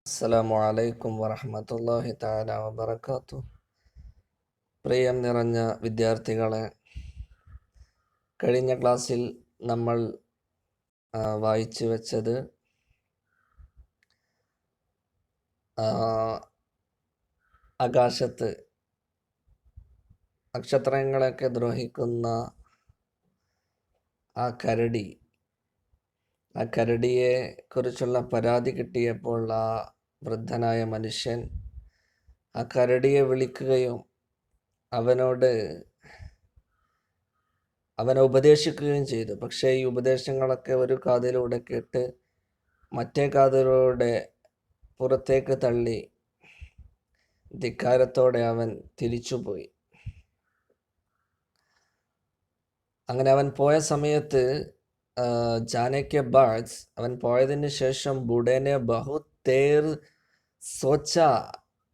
അസ്സലാമു അലൈക്കും വറഹ്മത്തുള്ളാഹി തആല വബറകാതുഹു. പ്രിയം നിറഞ്ഞ വിദ്യാർത്ഥികളെ, കഴിഞ്ഞ ക്ലാസ്സിൽ നമ്മൾ വായിച്ചു വെച്ചത് ആകാശത്ത് നക്ഷത്രങ്ങളൊക്കെ ദ്രോഹിക്കുന്ന ആ കരടിയെ കുറിച്ചുള്ള പരാതി കിട്ടിയപ്പോൾ ആ വൃദ്ധനായ മനുഷ്യൻ ആ കരടിയെ വിളിക്കുകയും അവനെ ഉപദേശിക്കുകയും ചെയ്തു. പക്ഷേ ഈ ഉപദേശങ്ങളൊക്കെ ഒരു കാതിലൂടെ കേട്ട് മറ്റേ കാതിലൂടെ പുറത്തേക്ക് തള്ളി ധിക്കാരത്തോടെ അവൻ തിരിച്ചുപോയി. അങ്ങനെ അവൻ പോയ സമയത്ത് ജാനകെ ബാഡ്സ് അവൻ പോയതിന് ശേഷം ബുഡേനെ ബഹുത് തേർ സോച്ച,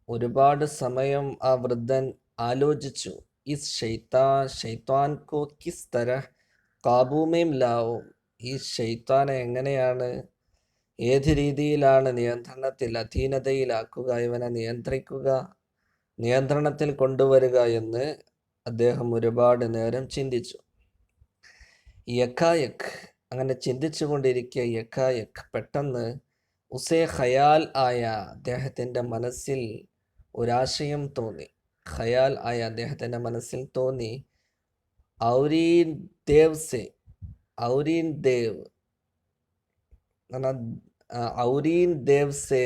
ഒരുപാട് സമയം ആ വൃദ്ധൻ ആലോചിച്ചു. ഇസ് ശൈത്താൻ കോ കിസ് തരഹ് കാബൂ മേം ലാവോ, ഈ ശൈത്താനെ എങ്ങനെയാണ്, ഏത് രീതിയിലാണ് അധീനതയിലാക്കുക, ഇവനെ നിയന്ത്രണത്തിൽ കൊണ്ടുവരിക എന്ന് അദ്ദേഹം ഒരുപാട് നേരം ചിന്തിച്ചു. യക്കായക് അങ്ങനെ ചിന്തിച്ചു കൊണ്ടിരിക്കെ പെട്ടെന്ന് ഉസേ ഖയാൽ ആയ, അദ്ദേഹത്തിൻ്റെ മനസ്സിൽ ഒരാശയം തോന്നി. അദ്ദേഹത്തിൻ്റെ മനസ്സിൽ തോന്നി, ഔരീൻ ദേവ് സെ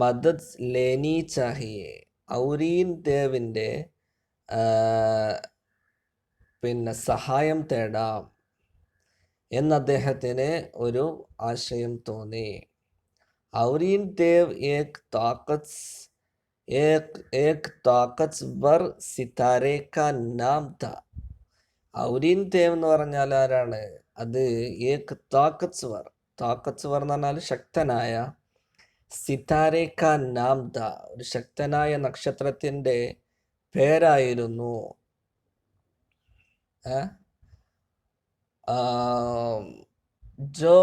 മദദ് ലേനി ചാഹിയെ, ഔരീൻ ദേവിൻ്റെ സഹായം തേടാം എന്ന് അദ്ദേഹത്തിന് ഒരു ആശയം തോന്നി. ഔരീൻ ദേവ് ഏക് താക്കത്വർ സിതാരെ കാ നാം താ. ഔരീൻ ദേവ് എന്ന് പറഞ്ഞാൽ ആരാണ്? അത് ഏക് താക്കത്വർ എന്ന് പറഞ്ഞാൽ ശക്തനായ, സിതാരെ കാ നാം താ, ഒരു ശക്തനായ നക്ഷത്രത്തിൻ്റെ പേരായിരുന്നു. जो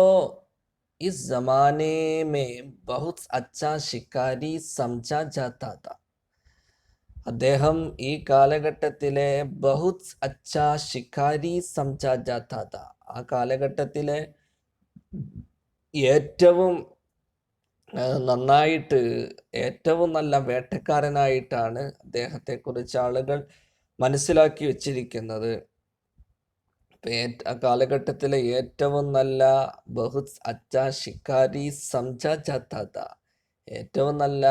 इस जमाने में बहुत अच्छा शिकारी समझा जाता था. അദ്ദേഹം ഈ കാലഘട്ടത്തിലെ ബഹുത് അച്ഛാ ശിക്കാരി സംജാ ജാതാ താ, ആ കാലഘട്ടത്തിലെ ഏറ്റവും നല്ല വേട്ടക്കാരനായിട്ടാണ് അദ്ദേഹത്തെക്കുറിച്ച് ആളുകൾ മനസ്സിലാക്കി വച്ചിരിക്കുന്നത്. ആ കാലഘട്ടത്തിലെ ഏറ്റവും നല്ല ബഹുത് അച്ഛാ ശിക്കാരി സംജാ ജാതാ താ, ഏറ്റവും നല്ല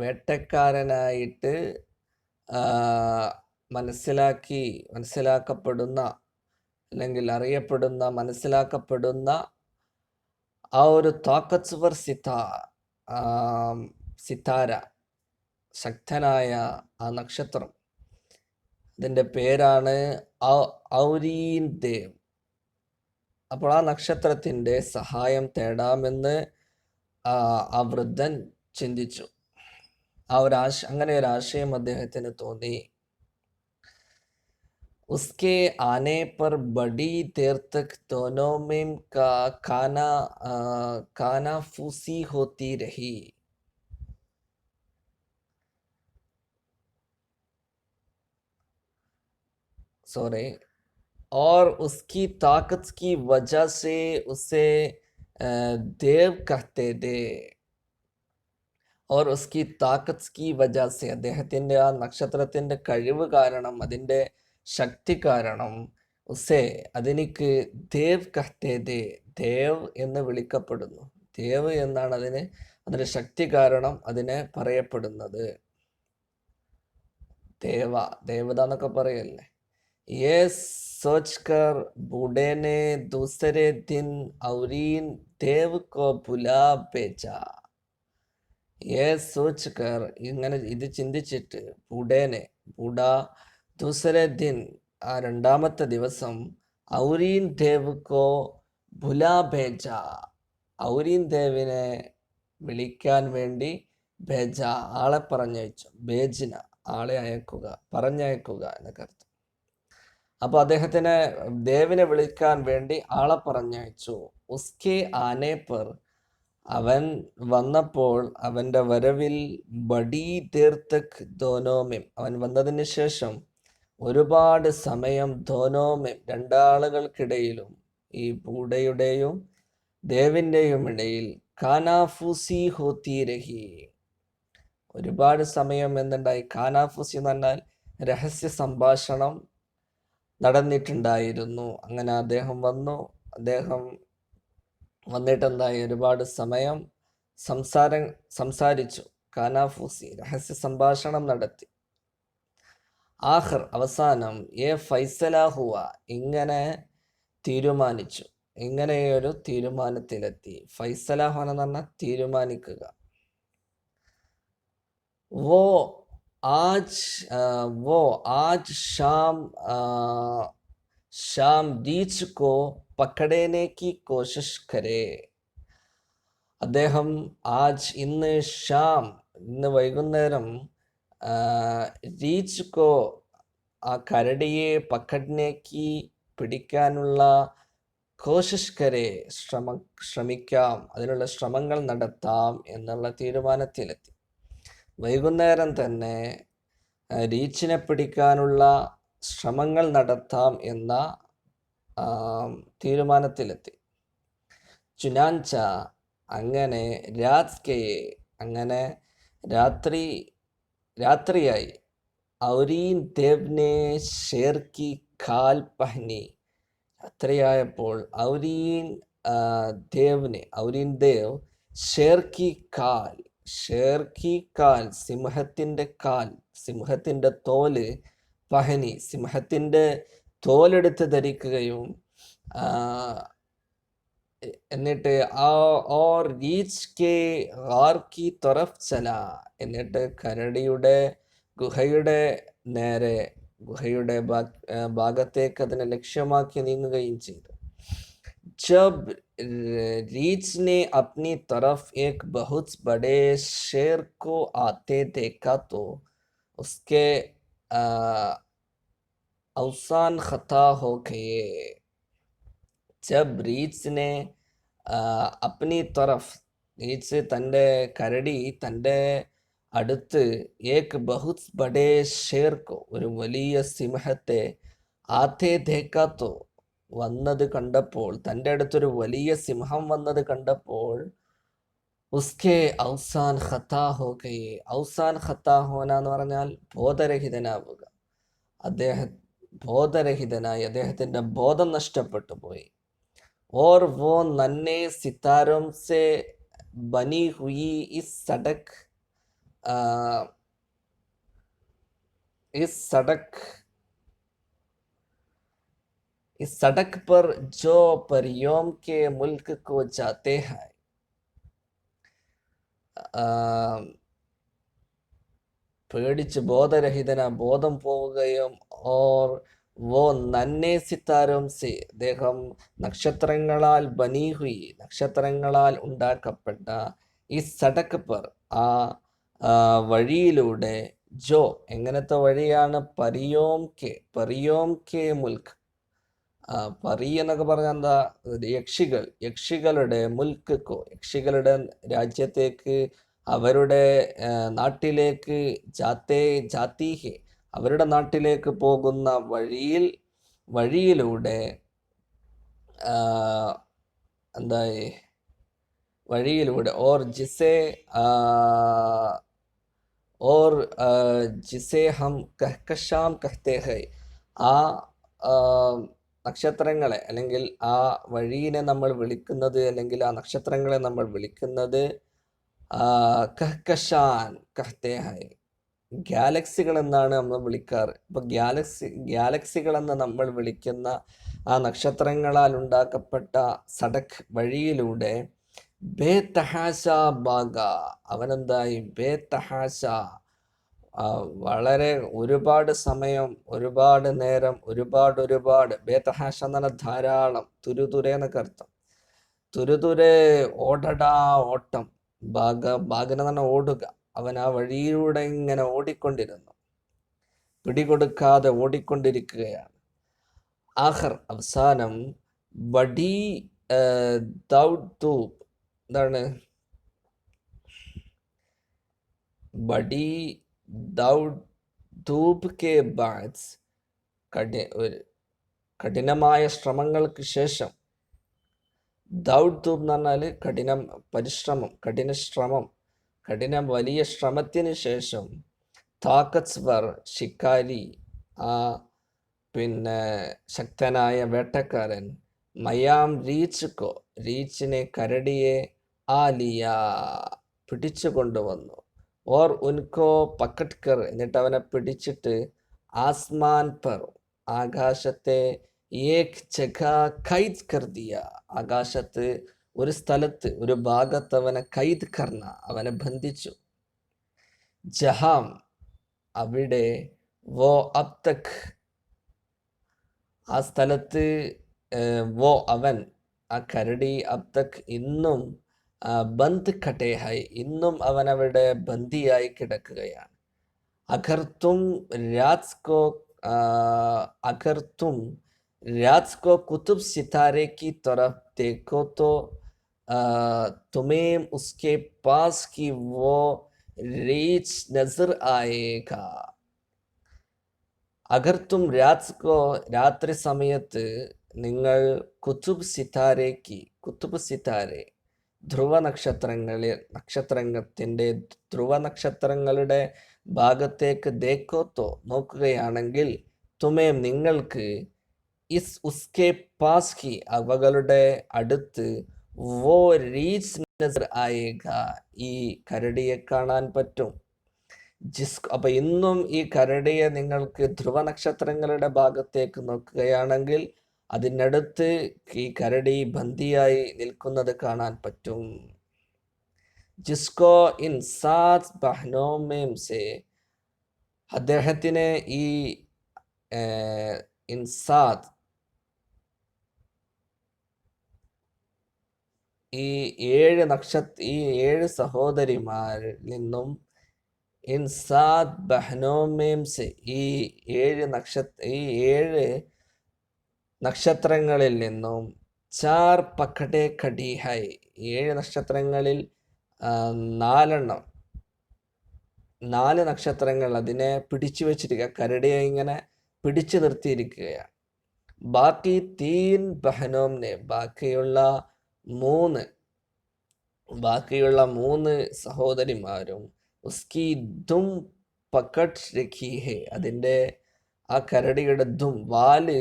വേട്ടക്കാരനായിട്ട് മനസ്സിലാക്കപ്പെടുന്ന അല്ലെങ്കിൽ മനസ്സിലാക്കപ്പെടുന്ന ആ ഒരു താക്കത്വർ സിതാര, ശക്തനായ ആ നക്ഷത്രം, അതിൻ്റെ പേരാണ് ഔരീൻ ദേവ്. അപ്പോൾ ആ നക്ഷത്രത്തിൻ്റെ സഹായം തേടാമെന്ന് ആ വൃദ്ധൻ ചിന്തിച്ചു. അങ്ങനെ ഒരു ആശയം അദ്ദേഹത്തിന് തോന്നി. उसके आने पर बड़ी देर तक दोनों में कानाफूसी होती रही. और उसकी ताकत की वजह से उसे देव कहते थे. और उसकी ताकत की वजह से, അദ്ദേഹത്തിൻ്റെ ആ നക്ഷത്രത്തിൻ്റെ കഴിവ് കാരണം, അതിൻ്റെ ശക്തി കാരണം, അതിനിക്ക് ദേവ് കഹ്തേ ദേ, ദേവ് എന്ന് വിളിക്കപ്പെടുന്നു. ദേവ് എന്നാണ് അതിൻ്റെ ശക്തി കാരണം അതിനെ പറയപ്പെടുന്നത്. ദേവത എന്നൊക്കെ പറയല്ലേ. യേ സോച്ച്കർ ബൂഢേ ने दूसरे दिन औरीन देव को बुला भेजा. ഇങ്ങനെ ഇത് ചിന്തിച്ചിട്ട് ബൂഢ ദൂസരെ ദിൻ, ആ രണ്ടാമത്തെ ദിവസം, ഔരീൻ ദേവ് കോ ബുലാ ഭേജ, ഔരീൻ ദേവിനെ വിളിക്കാൻ വേണ്ടി ഭേജ, ആളെ പറഞ്ഞയച്ചു. ഭേജിന, ആളെ പറഞ്ഞയക്കുക എന്നൊക്കെ അർത്ഥം. അപ്പോൾ അദ്ദേഹത്തിനെ ദേവിനെ വിളിക്കാൻ വേണ്ടി ആളെ പറഞ്ഞയച്ചു. ഉസ്കെ ആനെ പർ, അവൻ വന്നപ്പോൾ അവൻ്റെ വരവിൽ ബഡീ ദേർ തക് ദോനോമിം, അവൻ വന്നതിന് ശേഷം ഒരുപാട് സമയം ദോനോമിം, രണ്ടാളുകൾക്കിടയിലും, ഈ ബൂഡയുടെയും ദേവിൻ്റെയും ഇടയിൽ കാനാഫൂസി ഹോത്തി രഹി, ഒരുപാട് സമയം എന്തുണ്ടായി? കാനാഫൂസി എന്ന് പറഞ്ഞാൽ രഹസ്യ സംഭാഷണം നടന്നിട്ടുണ്ടായിരുന്നു. അങ്ങനെ അദ്ദേഹം വന്നു, അദ്ദേഹം വന്നിട്ടെന്തായി? ഒരുപാട് സമയം സംസാരിച്ചു. കാനാഫൂസി, രഹസ്യ സംഭാഷണം നടത്തി. ആഖിർ, അവസാനം, ഫൈസല ഹുവ, ഇങ്ങനെ തീരുമാനിച്ചു, ഇങ്ങനെയൊരു തീരുമാനത്തിലെത്തി. ഫൈസല ഹുവ എന്ന് പറഞ്ഞാൽ തീരുമാനിക്കുക. वो आज शाम रीच को पकड़ने की कोशिश करे. അദ്ദേഹം ഇന്ന് വൈകുന്നേരം റീച്ച് കോ, ആ കരടിയെ പക്കഡ്നേക്ക്, പിടിക്കാനുള്ള, കോശിഷ് കരെ, ശ്രമിക്കാം, അതിനുള്ള ശ്രമങ്ങൾ നടത്താം എന്നുള്ള തീരുമാനത്തിലെത്തി. വൈകുന്നേരം തന്നെ റീച്ചിനെ പിടിക്കാനുള്ള ശ്രമങ്ങൾ നടത്താം എന്ന തീരുമാനത്തിലെത്തി. ചുനാൻച, അങ്ങനെ, രാത്കയെ, അങ്ങനെ രാത്രിയായി, ഔരീൻ ദേവ്നെ ഷേർ കി ഖാൽ പഹ്നി, രാത്രിയായപ്പോൾ ഔരീൻ ദേവ് ഷേർ കി കാൽ, സിംഹത്തിൻ്റെ തോല്, പഹനി, സിംഹത്തിൻ്റെ തോലെടുത്ത് ധരിക്കുകയും, എന്നിട്ട് ഓർ റീച്ച് കെ ഗാർ കി തറഫ് ചല, എന്നിട്ട് കരടിയുടെ ഗുഹയുടെ ഭാഗത്തേക്ക് അതിനെ ലക്ഷ്യമാക്കി നീങ്ങുകയും ചെയ്തു. ജബ് रीछ ने अपनी तरफ एक बहुत बड़े शेर को आते देखा तो उसके अवसान खता हो गए. जब रीछ ने अपनी तरफ, रीछ തൻ്റെ കരടി തൻ്റെ അടുത്ത്, ഏക് ബഹുത് ബഡേ ഷേർ കോ, ഒരു വലിയ സിംഹത്തെ, ആത്തെ ദേക്കാ തോ, വന്നത് കണ്ടപ്പോൾ, തൻ്റെ അടുത്തൊരു വലിയ സിംഹം വന്നത് കണ്ടപ്പോൾ, ഉസ്കെ ഔസാൻ ഖത്താ ഹോ ഗയേ, ഔസാൻ ഖത്താ ഹോന എന്ന് പറഞ്ഞാൽ ബോധരഹിതനാവുക, ബോധരഹിതനായി, അദ്ദേഹത്തിൻ്റെ ബോധം നഷ്ടപ്പെട്ടു പോയി. ഓർ വോ നന്നെ സിതാരോം സെ ബനി ഹുയി ഇസ് सड़क पर जो परियों के मुल्क को जाते हैं, പേടിച്ച് ബോധം പോവുകയും, ഓർ വോ നന്നെ സിതാരോം സെ, അദ്ദേഹം നക്ഷത്രങ്ങളാൽ, ബനീഹുയി, നക്ഷത്രങ്ങളാൽ ഉണ്ടാക്കപ്പെട്ട, ഈ സടക്ക് പർ, ആ വഴിയിലൂടെ, ജോ, എങ്ങനത്തെ വഴിയാണ്? പരിയോം കെ മുൽക്ക്, പറി എന്നൊക്കെ പറഞ്ഞാൽ എന്താ? യക്ഷികളുടെ മുൽക്കോ, യക്ഷികളുടെ രാജ്യത്തേക്ക്, അവരുടെ നാട്ടിലേക്ക്, ജാതീഹെ, അവരുടെ നാട്ടിലേക്ക് പോകുന്ന വഴിയിലൂടെ, വഴിയിലൂടെ, ഓർ ജിസേ ഹം കഹ്കശാം കഹ്തേ ഹൈ, ആ നക്ഷത്രങ്ങളെ, അല്ലെങ്കിൽ ആ വഴിയിനെ നമ്മൾ വിളിക്കുന്നത്, അല്ലെങ്കിൽ ആ നക്ഷത്രങ്ങളെ നമ്മൾ വിളിക്കുന്നത് കഹ്കശാൻ കഹ്തേ ഹൈ, ഗാലക്സികൾ എന്നാണ് നമ്മൾ വിളിക്കാറ്. അപ്പോൾ ഗാലക്സികളെന്ന് നമ്മൾ വിളിക്കുന്ന ആ നക്ഷത്രങ്ങളാൽ ഉണ്ടാക്കപ്പെട്ട സടക്ക്, വഴിയിലൂടെ, ബേതഹാശ ബാഗ, അവനെന്തായി? ബേതഹാശ, വളരെ ഒരുപാട് സമയം, ഒരുപാട് നേരം, ഒരുപാട്, ബേതഹാശ എന്ന് പറഞ്ഞാൽ ധാരാളം, തുരുതുരെ എന്നൊക്കെ അർത്ഥം. തുരുതുരെ ഓടടാ ഓട്ടം, ബാഗെന്ന് പറഞ്ഞാൽ ഓടുക. അവൻ ആ വഴിയിലൂടെ ഇങ്ങനെ ഓടിക്കൊണ്ടിരുന്നു, പിടികൊടുക്കാതെ ഓടിക്കൊണ്ടിരിക്കുകയാണ്. ആഖിർ, അവസാനം, ബഡി ദൗദ് തൂബ്, എന്താണ്? ബഡി ദൗഡ് ധൂപ് കെ ബാദ് കഠിനമായ ശ്രമങ്ങൾക്ക് ശേഷം, ദൗഡ് ധൂപ് എന്ന് പറഞ്ഞാൽ കഠിന വലിയ ശ്രമത്തിന് ശേഷം, താക്കത്വർ ശിക്കാരി, ആ പിന്നെ ശക്തനായ വേട്ടക്കാരൻ, മയാം റീച്ചിനെ കരടിയെ ആലിയ പിടിച്ചു കൊണ്ടുവന്നു. ഓർ ഉൻകോ പക്കട്കർ എന്നിട്ട് അവനെ പിടിച്ചിട്ട് ആസ്മാൻ പർ ആകാശത്തെ ഏക് ജഗ ഖൈദ് കർ ദിയ ആകാശത്ത് ഒരു സ്ഥലത്ത് ഒരു ഭാഗത്ത് അവനെ ഖൈദ് കർണ അവനെ ബന്ധിച്ചു. ജഹാം അവിടെ, വോ അബ് തക് ആ സ്ഥലത്ത്, വോ അവൻ ആ കരടി, അബ് തക് ഇന്നും, ബന്ദ് കട്ടേ ഹൈ ഇന്നും അവൻ അവിടെ ബന്ദിയായി കിടക്കുകയാണ്. അഗർ തും रात को कुतुब सितारे की तरफ देखो तो तुम्हें उसके पास की वो रीच नजर आएगा. അഗർ തും രാത്രി സമയത്ത് നിങ്ങൾ കുതുബ് സിതാരെ ധ്രുവ നക്ഷത്രങ്ങളുടെ ഭാഗത്തേക്ക് ദേക്കോത്തോ നോക്കുകയാണെങ്കിൽ, തുമേം നിങ്ങൾക്ക്, ഉസ്കെ പാസ് കി അവകളുടെ അടുത്ത്, വോ റീച്ച് നസർ ആയേഗ ഈ കരടിയെ കാണാൻ പറ്റും. അപ്പൊ ഇന്നും ഈ കരടിയെ നിങ്ങൾക്ക് ധ്രുവ നക്ഷത്രങ്ങളുടെ ഭാഗത്തേക്ക് നോക്കുകയാണെങ്കിൽ അതിനടുത്ത് ഈ കരടി ബന്ദിയായി നിൽക്കുന്നത് കാണാൻ പറ്റും. ജിസ്കോ ഇൻ സാത് ബഹ്നോമേം സെ അദ്ദേഹത്തിന് ഈ ഇൻസാദ് ഈ ഏഴ് സഹോദരിമാരിൽ നിന്നും, ഇൻസാദ് ബഹ്നോമേം സെ ഈ ഏഴ് നക്ഷത്രങ്ങളിൽ നിന്നും, ചാർ പക്കടെ കടി ഹൈ 7 നക്ഷത്രങ്ങളിൽ 4 നക്ഷത്രങ്ങൾ അതിനെ പിടിച്ചു വെച്ചിരിക്കുക, കരടിയെ ഇങ്ങനെ പിടിച്ചു നിർത്തിയിരിക്കുകയാണ്. ബാക്കി 3 ബഹനോംനെ ബാക്കിയുള്ള 3 സഹോദരിമാരും, ഉസ്കി ദും പക്കട് രഖി ഹെ അതിൻ്റെ ആ കരടിയുടെ വാല്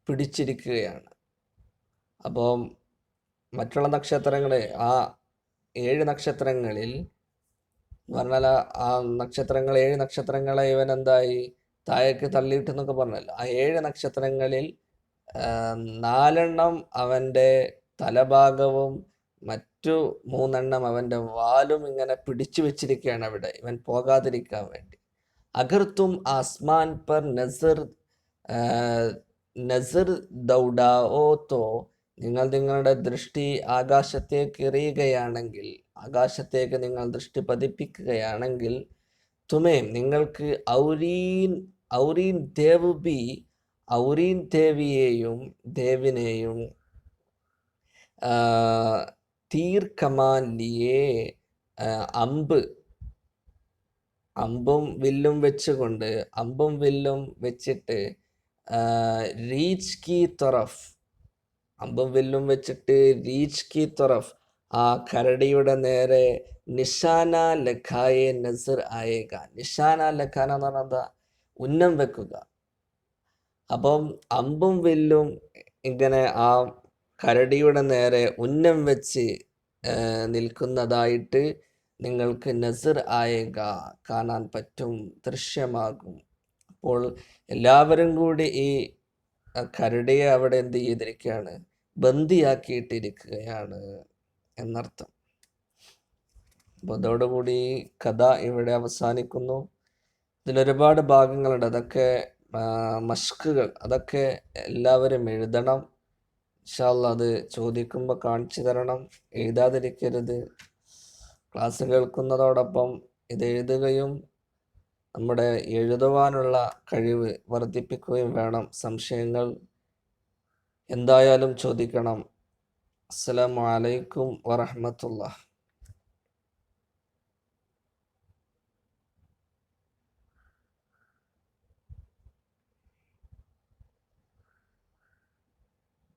പിടിച്ചിരിക്കുകയാണ്. അപ്പം മറ്റുള്ള നക്ഷത്രങ്ങളെ ആ 7 നക്ഷത്രങ്ങളിൽ പറഞ്ഞാൽ ആ 7 നക്ഷത്രങ്ങളെ ഇവൻ എന്തായി താഴേക്ക് തള്ളിയിട്ടെന്നൊക്കെ പറഞ്ഞല്ലോ. ആ 7 നക്ഷത്രങ്ങളിൽ 4 അവൻ്റെ തലഭാഗവും മറ്റു 3 അവൻ്റെ വാലും ഇങ്ങനെ പിടിച്ചു വെച്ചിരിക്കുകയാണ് അവിടെ, ഇവൻ പോകാതിരിക്കാൻ വേണ്ടി. അഗർ തും ആസ്മാൻ പർ നസർ ദൗഡാओ തോ നിങ്ങൾ നിങ്ങളുടെ ദൃഷ്ടി ആകാശത്തേക്ക് എറിയുകയാണെങ്കിൽ, ആകാശത്തേക്ക് നിങ്ങൾ ദൃഷ്ടി പതിപ്പിക്കുകയാണെങ്കിൽ, തുമേം നിങ്ങൾക്ക് ഔരീൻ ദേവിനെയും തീർ കമാൻ ലിയേ അമ്പും വില്ലും വെച്ചിട്ട് റീച്ച് കി തൊറഫ് ആ കരടിയുടെ നേരെ നിഷാന ലഖായെ നസർ ആയേഗ. നിഷാന ലഖാന എന്ന് പറഞ്ഞാൽ എന്താ? ഉന്നം വെക്കുക. അപ്പം അമ്പും വില്ലും ഇങ്ങനെ ആ കരടിയുടെ നേരെ ഉന്നം വെച്ച് നിൽക്കുന്നതായിട്ട് നിങ്ങൾക്ക് നസർ ആയേഗ കാണാൻ പറ്റും, ദൃശ്യമാകും. അപ്പോൾ എല്ലാവരും കൂടി ഈ കരടിയെ അവിടെ എന്ത് ചെയ്തിരിക്കുകയാണ്? ബന്ദിയാക്കിയിട്ടിരിക്കുകയാണ് എന്നർത്ഥം. അപ്പോൾ അതോടുകൂടി കഥ ഇവിടെ അവസാനിക്കുന്നു. ഇതിലൊരുപാട് ഭാഗങ്ങളുണ്ട്, അതൊക്കെ മഷ്കുകൾ, അതൊക്കെ എല്ലാവരും എഴുതണം. ഇൻഷാ അല്ലാഹ് അത് ചോദിക്കുമ്പോൾ കാണിച്ചു തരണം, എഴുതാതിരിക്കരുത്. ക്ലാസ് കേൾക്കുന്നതോടൊപ്പം ഇത് എഴുതുകയും നമ്മുടെ എഴുതുവാനുള്ള കഴിവ് വർദ്ധിപ്പിക്കുകയും വേണം. സംശയങ്ങൾ എന്തായാലും ചോദിക്കണം. അസ്സലാമു അലൈക്കും വറഹ്മത്തുള്ളാഹി.